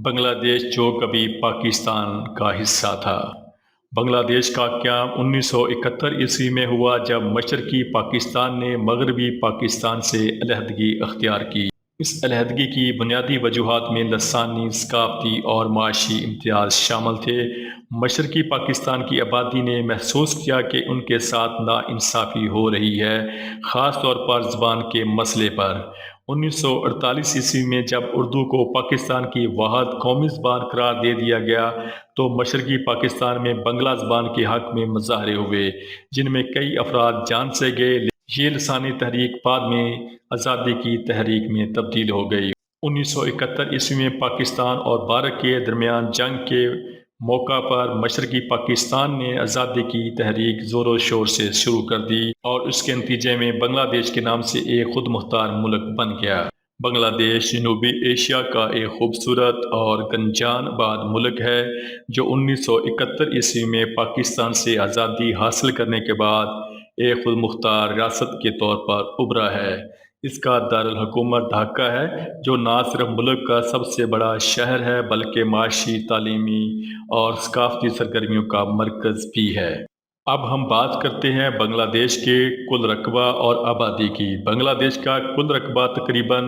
بنگلہ دیش جو کبھی پاکستان کا حصہ تھا۔ بنگلہ دیش کا قیام 1971 میں ہوا جب مشرقی پاکستان نے مغربی پاکستان سے علیحدگی اختیار کی۔ اس علیحدگی کی بنیادی وجوہات میں لسانی، ثقافتی اور معاشی امتیاز شامل تھے۔ مشرقی پاکستان کی آبادی نے محسوس کیا کہ ان کے ساتھ ناانصافی ہو رہی ہے، خاص طور پر زبان کے مسئلے پر۔ 1948 میں جب اردو کو پاکستان کی واحد قومی زبان قرار دے دیا گیا تو مشرقی پاکستان میں بنگلہ زبان کے حق میں مظاہرے ہوئے، جن میں کئی افراد جان سے گئے۔ یہ لسانی تحریک بعد میں آزادی کی تحریک میں تبدیل ہو گئی۔ 1971 میں پاکستان اور بھارت کے درمیان جنگ کے موقع پر مشرقی پاکستان نے آزادی کی تحریک زور و شور سے شروع کر دی اور اس کے نتیجے میں بنگلہ دیش کے نام سے ایک خود مختار ملک بن گیا۔ بنگلہ دیش جنوبی ایشیا کا ایک خوبصورت اور گنجان آباد ملک ہے جو 1971 میں پاکستان سے آزادی حاصل کرنے کے بعد ایک خود مختار ریاست کے طور پر ابھرا ہے۔ اس کا دارالحکومت ڈھاکہ ہے جو نہ صرف ملک کا سب سے بڑا شہر ہے بلکہ معاشی، تعلیمی اور ثقافتی سرگرمیوں کا مرکز بھی ہے۔ اب ہم بات کرتے ہیں بنگلہ دیش کے کل رقبہ اور آبادی کی۔ بنگلہ دیش کا کل رقبہ تقریباً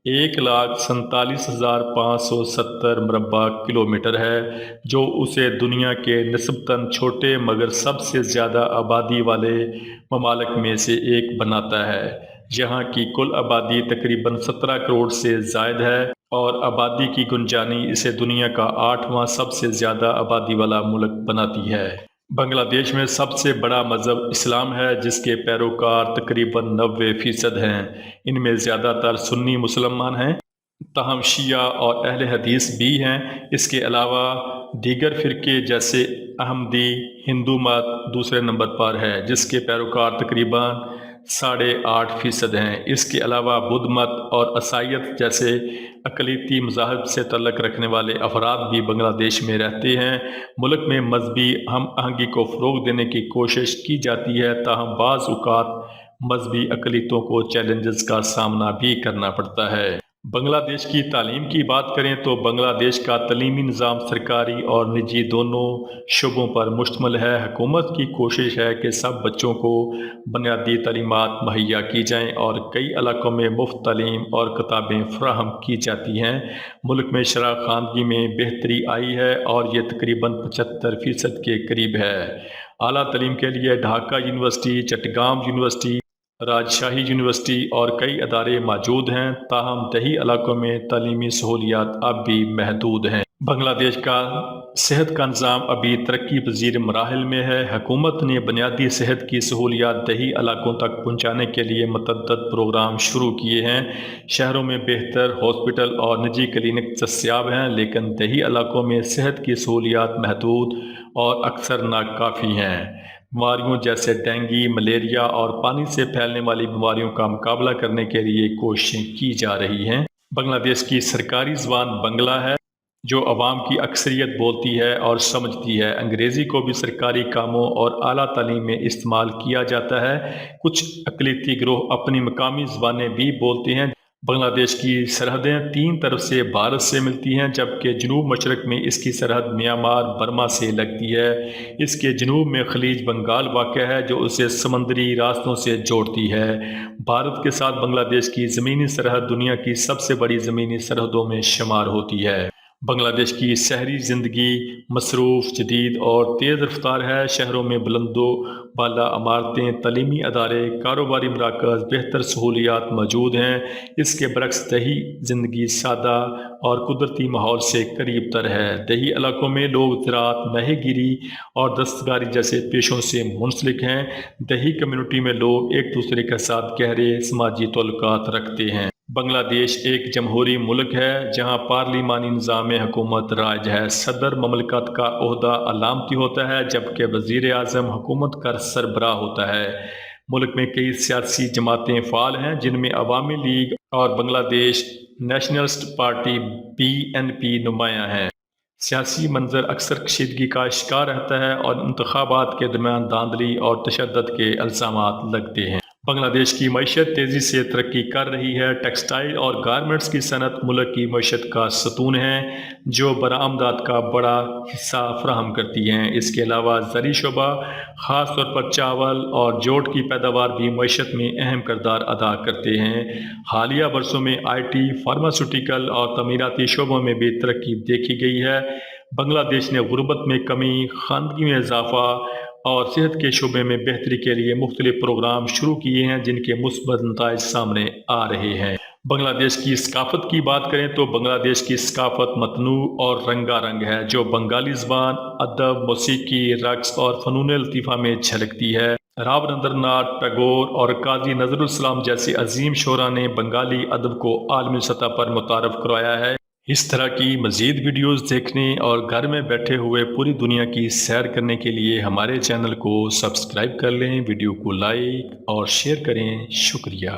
1,47,570 مربع کلومیٹر ہے، جو اسے دنیا کے نسبتاً چھوٹے مگر سب سے زیادہ آبادی والے ممالک میں سے ایک بناتا ہے۔ یہاں کی کل آبادی تقریباً 17 کروڑ سے زائد ہے اور آبادی کی گنجانی اسے دنیا کا 8واں سب سے زیادہ آبادی والا ملک بناتی ہے۔ بنگلہ دیش میں سب سے بڑا مذہب اسلام ہے جس کے پیروکار تقریباً 90% ہیں۔ ان میں زیادہ تر سنی مسلمان ہیں، تاہم شیعہ اور اہل حدیث بھی ہیں۔ اس کے علاوہ دیگر فرقے جیسے احمدی ہندو مت دوسرے نمبر پر ہے جس کے پیروکار تقریباً 8.5% ہیں۔ اس کے علاوہ بدھ مت اور عیسائیت جیسے اقلیتی مذاہب سے تعلق رکھنے والے افراد بھی بنگلہ دیش میں رہتے ہیں۔ ملک میں مذہبی ہم آہنگی کو فروغ دینے کی کوشش کی جاتی ہے، تاہم بعض اوقات مذہبی اقلیتوں کو چیلنجز کا سامنا بھی کرنا پڑتا ہے۔ بنگلہ دیش کی تعلیم کی بات کریں تو بنگلہ دیش کا تعلیمی نظام سرکاری اور نجی دونوں شعبوں پر مشتمل ہے۔ حکومت کی کوشش ہے کہ سب بچوں کو بنیادی تعلیمات مہیا کی جائیں اور کئی علاقوں میں مفت تعلیم اور کتابیں فراہم کی جاتی ہیں۔ ملک میں شرح خواندگی میں بہتری آئی ہے اور یہ تقریباً 75% کے قریب ہے۔ اعلیٰ تعلیم کے لیے Dhaka university, چٹگام university, Rajshahi university اور کئی ادارے موجود ہیں، تاہم دیہی علاقوں میں تعلیمی سہولیات اب بھی محدود ہیں۔ بنگلہ دیش کا صحت کا نظام ابھی ترقی پذیر مراحل میں ہے۔ حکومت نے بنیادی صحت کی سہولیات دیہی علاقوں تک پہنچانے کے لیے متعدد پروگرام شروع کیے ہیں۔ شہروں میں بہتر ہاسپٹل اور نجی کلینک دستیاب ہیں، لیکن دیہی علاقوں میں صحت کی سہولیات محدود اور اکثر ناکافی ہیں۔ بیماریوں جیسے ڈینگی، ملیریا اور پانی سے پھیلنے والی بیماریوں کا مقابلہ کرنے کے لیے کوششیں کی جا رہی ہیں۔ بنگلہ دیش کی سرکاری زبان بنگلہ ہے جو عوام کی اکثریت بولتی ہے اور سمجھتی ہے۔ انگریزی کو بھی سرکاری کاموں اور اعلیٰ تعلیم میں استعمال کیا جاتا ہے۔ کچھ اقلیتی گروہ اپنی مقامی زبانیں بھی بولتے ہیں۔ بنگلہ دیش کی سرحدیں 3 طرف سے بھارت سے ملتی ہیں، جبکہ جنوب مشرق میں اس کی سرحد میانمار برما سے لگتی ہے۔ اس کے جنوب میں خلیج بنگال واقع ہے جو اسے سمندری راستوں سے جوڑتی ہے۔ بھارت کے ساتھ بنگلہ دیش کی زمینی سرحد دنیا کی سب سے بڑی زمینی سرحدوں میں شمار ہوتی ہے۔ بنگلہ دیش کی شہری زندگی مصروف، جدید اور تیز رفتار ہے۔ شہروں میں بلند و بالا عمارتیں، تعلیمی ادارے، کاروباری مراکز، بہتر سہولیات موجود ہیں۔ اس کے برعکس دیہی زندگی سادہ اور قدرتی ماحول سے قریب تر ہے۔ دیہی علاقوں میں لوگ زراعت، ماہی گیری اور دستکاری جیسے پیشوں سے منسلک ہیں۔ دیہی کمیونٹی میں لوگ ایک دوسرے کے ساتھ گہرے سماجی تعلقات رکھتے ہیں۔ بنگلہ دیش ایک جمہوری ملک ہے جہاں پارلیمانی نظام حکومت رائج ہے۔ صدر مملکت کا عہدہ علامتی ہوتا ہے جبکہ وزیر اعظم حکومت کا سربراہ ہوتا ہے۔ ملک میں کئی سیاسی جماعتیں فعال ہیں جن میں عوامی لیگ اور بنگلہ دیش نیشنلسٹ پارٹی BNP نمایاں ہیں۔ سیاسی منظر اکثر کشیدگی کا شکار رہتا ہے اور انتخابات کے درمیان دھاندلی اور تشدد کے الزامات لگتے ہیں۔ بنگلہ دیش کی معیشت تیزی سے ترقی کر رہی ہے۔ ٹیکسٹائل اور گارمنٹس کی صنعت ملک کی معیشت کا ستون ہے، جو برآمدات کا بڑا حصہ فراہم کرتی ہیں۔ اس کے علاوہ زرعی شعبہ، خاص طور پر چاول اور جوٹ کی پیداوار بھی معیشت میں اہم کردار ادا کرتے ہیں۔ حالیہ برسوں میں آئی ٹی، فارماسیوٹیکل اور تعمیراتی شعبوں میں بھی ترقی دیکھی گئی ہے۔ بنگلہ دیش نے غربت میں کمی، خواندگی میں اضافہ اور صحت کے شعبے میں بہتری کے لیے مختلف پروگرام شروع کیے ہیں، جن کے مثبت نتائج سامنے آ رہے ہیں۔ بنگلہ دیش کی ثقافت کی بات کریں تو بنگلہ دیش کی ثقافت متنوع اور رنگا رنگ ہے، جو بنگالی زبان، ادب، موسیقی، رقص اور فنون لطیفہ میں جھلکتی ہے۔ رابندر ناتھ ٹیگور اور قاضی نظر الاسلام جیسے عظیم شعراء نے بنگالی ادب کو عالمی سطح پر متعارف کروایا ہے۔ اس طرح کی مزید ویڈیوز دیکھنے اور گھر میں بیٹھے ہوئے پوری دنیا کی سیر کرنے کے لیے ہمارے چینل کو سبسکرائب کر لیں، ویڈیو کو لائک اور شیئر کریں۔ شکریہ۔